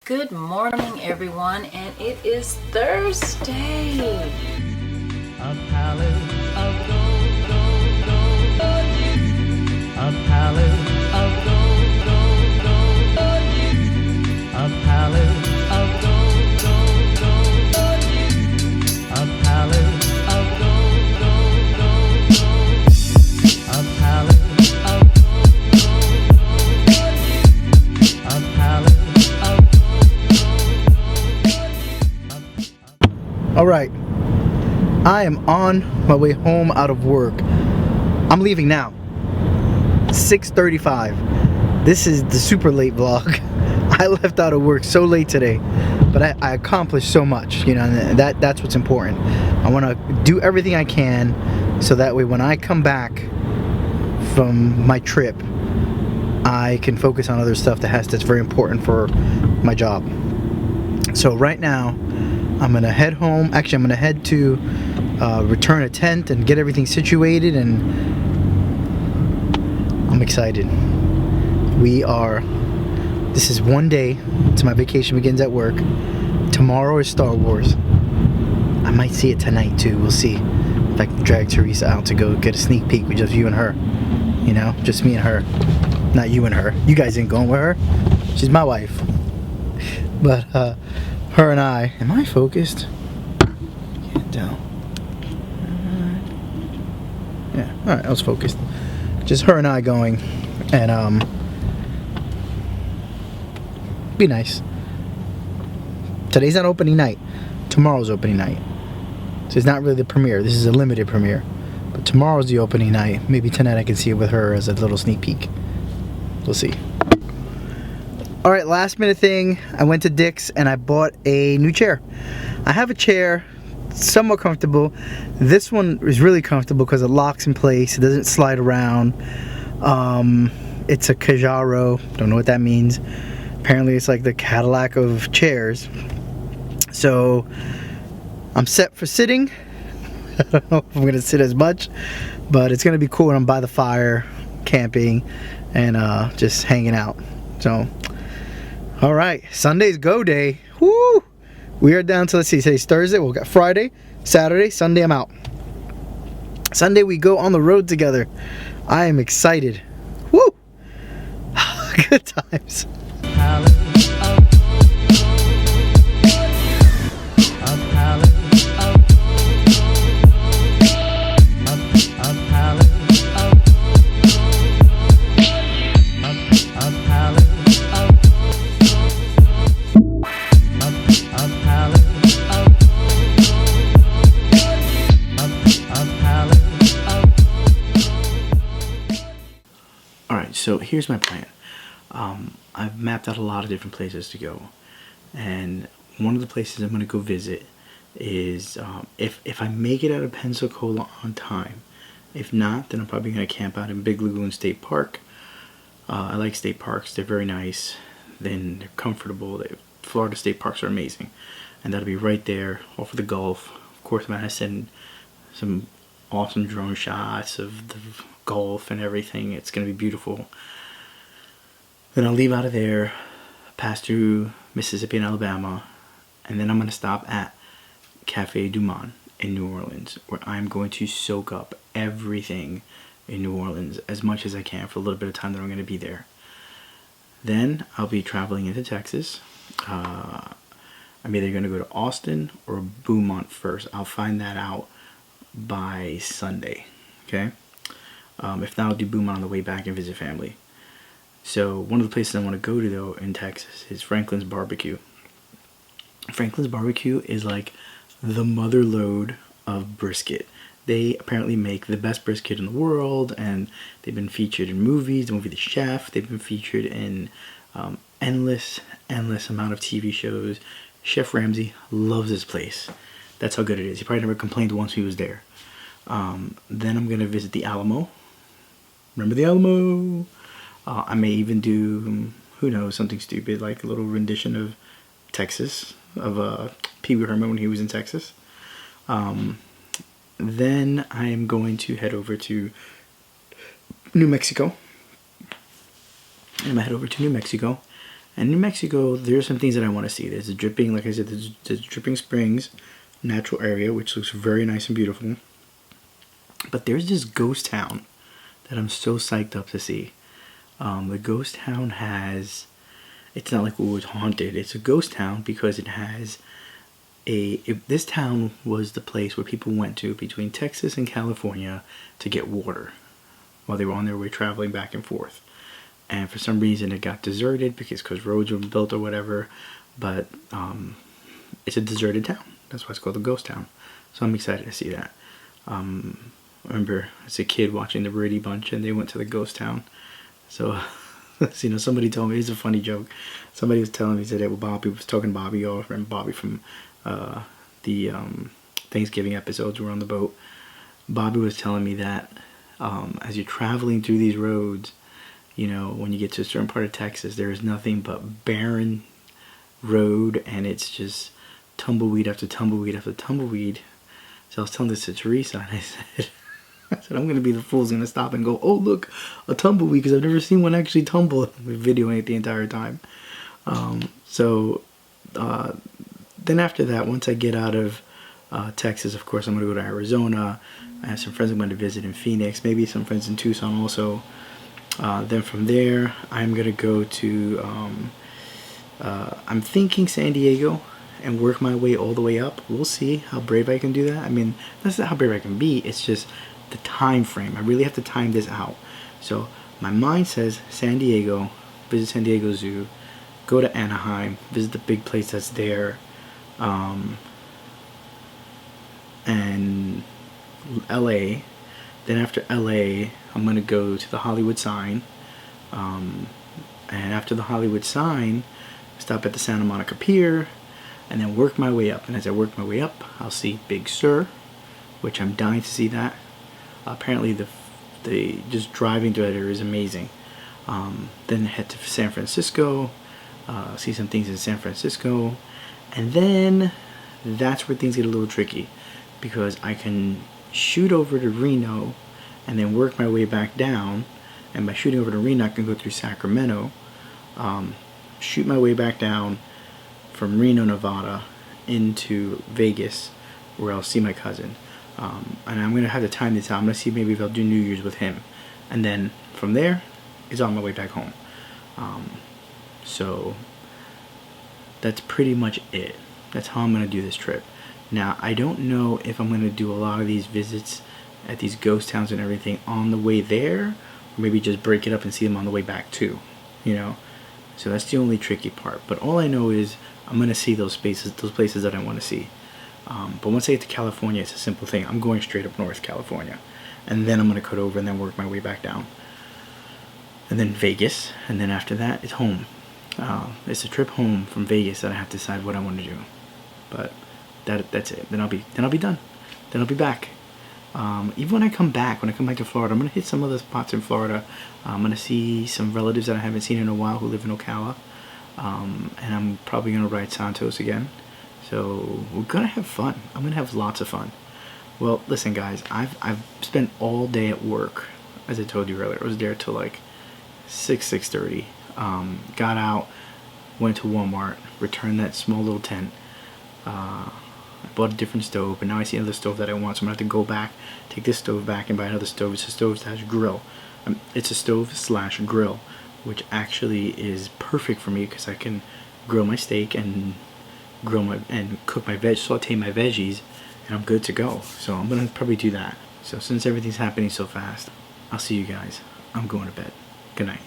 Good morning, everyone, and it is Thursday. A palace of gold, gold, gold, a palace of gold, gold, gold, a palace of gold, gold, gold, a palace of gold, gold, gold, a palace of gold, gold, gold, a palace of gold. All right. I am on my way home out of work. I'm leaving now. 6:35. This is the super late vlog. I left out of work so late today, but I accomplished so much, you know, and that's what's important. I want to do everything I can so that way when I come back from my trip, I can focus on other stuff that's very important for my job. So right now, I'm gonna head home. Actually, I'm gonna head to return a tent and get everything situated, and I'm excited. This is one day till my vacation begins at work. Tomorrow is Star Wars. I might see it tonight too. We'll see if I can drag Teresa out to go get a sneak peek with just you and her. You know, just me and her. Not you and her. You guys ain't going with her. She's my wife. But her and I. Am I focused? Get down. Yeah, alright, I was focused. Just her and I going, and be nice. Today's not opening night. Tomorrow's opening night. So it's not really the premiere. This is a limited premiere. But tomorrow's the opening night. Maybe tonight I can see it with her as a little sneak peek. We'll see. Alright, last minute thing. I went to Dick's and I bought a new chair. I have a chair, somewhat comfortable. This one is really comfortable because it locks in place. It doesn't slide around. It's a Kajaro. Don't know what that means. Apparently it's like the Cadillac of chairs. So I'm set for sitting. I don't know if I'm gonna sit as much, but it's gonna be cool when I'm by the fire, camping, and just hanging out. So alright, Sunday's go day. Woo! We are down to, let's see, today's Thursday. We've got Friday, Saturday, Sunday I'm out. Sunday we go on the road together. I am excited. Woo! Good times. Alright, so here's my plan. I've mapped out a lot of different places to go, and one of the places I'm going to go visit is if I make it out of Pensacola on time. If not, then I'm probably going to camp out in Big Lagoon State Park. I like state parks. They're very nice. Then they're comfortable. Florida state parks are amazing, and that'll be right there off of the Gulf. Of course, I'm going to send some awesome drone shots of the Gulf and everything. It's going to be beautiful. Then I'll leave out of there, pass through Mississippi and Alabama, and then I'm going to stop at Cafe Du Monde in New Orleans, where I'm going to soak up everything in New Orleans as much as I can for a little bit of time that I'm going to be there. Then I'll be traveling into Texas. I'm either going to go to Austin or Beaumont first. I'll find that out by Sunday, okay? If not, I'll do Beaumont on the way back and visit family. So one of the places I want to go to, though, in Texas is Franklin's Barbecue. Franklin's Barbecue is like the mother lode of brisket. They apparently make the best brisket in the world, and they've been featured in movies, the movie The Chef. They've been featured in endless amount of TV shows. Chef Ramsay loves this place. That's how good it is. He probably never complained once he was there. Then I'm going to visit the Alamo. Remember the Alamo? I may even do, who knows, something stupid like a little rendition of Texas, of Pee Wee Herman when he was in Texas. Then I am going to head over to New Mexico. I'm going to head over to New Mexico And New Mexico, there's some things that I want to see. There's a dripping, like I said, there's Dripping Springs natural area, which looks very nice and beautiful. But there's this ghost town that I'm so psyched up to see. The ghost town has, it's not like it was haunted. It's a ghost town because it has this town was the place where people went to between Texas and California to get water while they were on their way traveling back and forth. And for some reason it got deserted because roads were built or whatever. But it's a deserted town. That's why it's called a ghost town. So I'm excited to see that. I remember as a kid watching the Brady Bunch and they went to the ghost town. So, you know, somebody told me, it's a funny joke. Somebody was telling me, said that Bobby was talking to Bobby, or remember Bobby from the Thanksgiving episodes were on the boat. Bobby was telling me that as you're traveling through these roads, you know, when you get to a certain part of Texas, there is nothing but barren road, and it's just tumbleweed after tumbleweed after tumbleweed. So I was telling this to Teresa, and I said, I'm going to be the fool who's going to stop and go, oh, look, a tumbleweed, because I've never seen one actually tumble. We're videoing it the entire time. Then after that, once I get out of Texas, of course, I'm going to go to Arizona. I have some friends I'm going to visit in Phoenix, maybe some friends in Tucson also. Then from there, I'm going to go to, I'm thinking San Diego and work my way all the way up. We'll see how brave I can do that. I mean, that's not how brave I can be. It's just the time frame. I really have to time this out. So my mind says San Diego, visit San Diego Zoo, go to Anaheim, visit the big place that's there, and LA. Then after LA, I'm gonna go to the Hollywood Sign, and after the Hollywood Sign, stop at the Santa Monica Pier, and then work my way up. And as I work my way up, I'll see Big Sur, which I'm dying to see that. Apparently the just driving through that area is amazing. Then head to San Francisco, see some things in San Francisco, and then that's where things get a little tricky, because I can shoot over to Reno and then work my way back down, and by shooting over to Reno I can go through Sacramento, shoot my way back down from Reno, Nevada into Vegas, where I'll see my cousin. And I'm going to have to time this out. I'm going to see maybe if I'll do New Year's with him. And then from there, it's on my way back home. So that's pretty much it. That's how I'm going to do this trip. Now, I don't know if I'm going to do a lot of these visits at these ghost towns and everything on the way there, or maybe just break it up and see them on the way back too, you know? So that's the only tricky part. But all I know is I'm going to see those places that I want to see. But once I get to California, it's a simple thing. I'm going straight up north California, and then I'm going to cut over and then work my way back down, and then Vegas, and then after that it's home. It's a trip home from Vegas that I have to decide what I want to do. But that's it. Then I'll be done. Then I'll be back. Even when I come back to Florida, I'm gonna hit some other spots in Florida. I'm gonna see some relatives that I haven't seen in a while who live in Ocala, and I'm probably gonna ride Santos again. So we're gonna have fun. I'm gonna have lots of fun. Well, listen, guys, I've spent all day at work. As I told you earlier, I was there till like 6:30. Got out, went to Walmart, returned that small little tent. I bought a different stove, but now I see another stove that I want, so I'm gonna have to go back, take this stove back, and buy another stove. It's a stove/grill. It's a stove/grill, which actually is perfect for me because I can grill my steak and cook my saute my veggies, and I'm good to go. So I'm gonna probably do that. So since everything's happening so fast, I'll see you guys. I'm going to bed. Good night.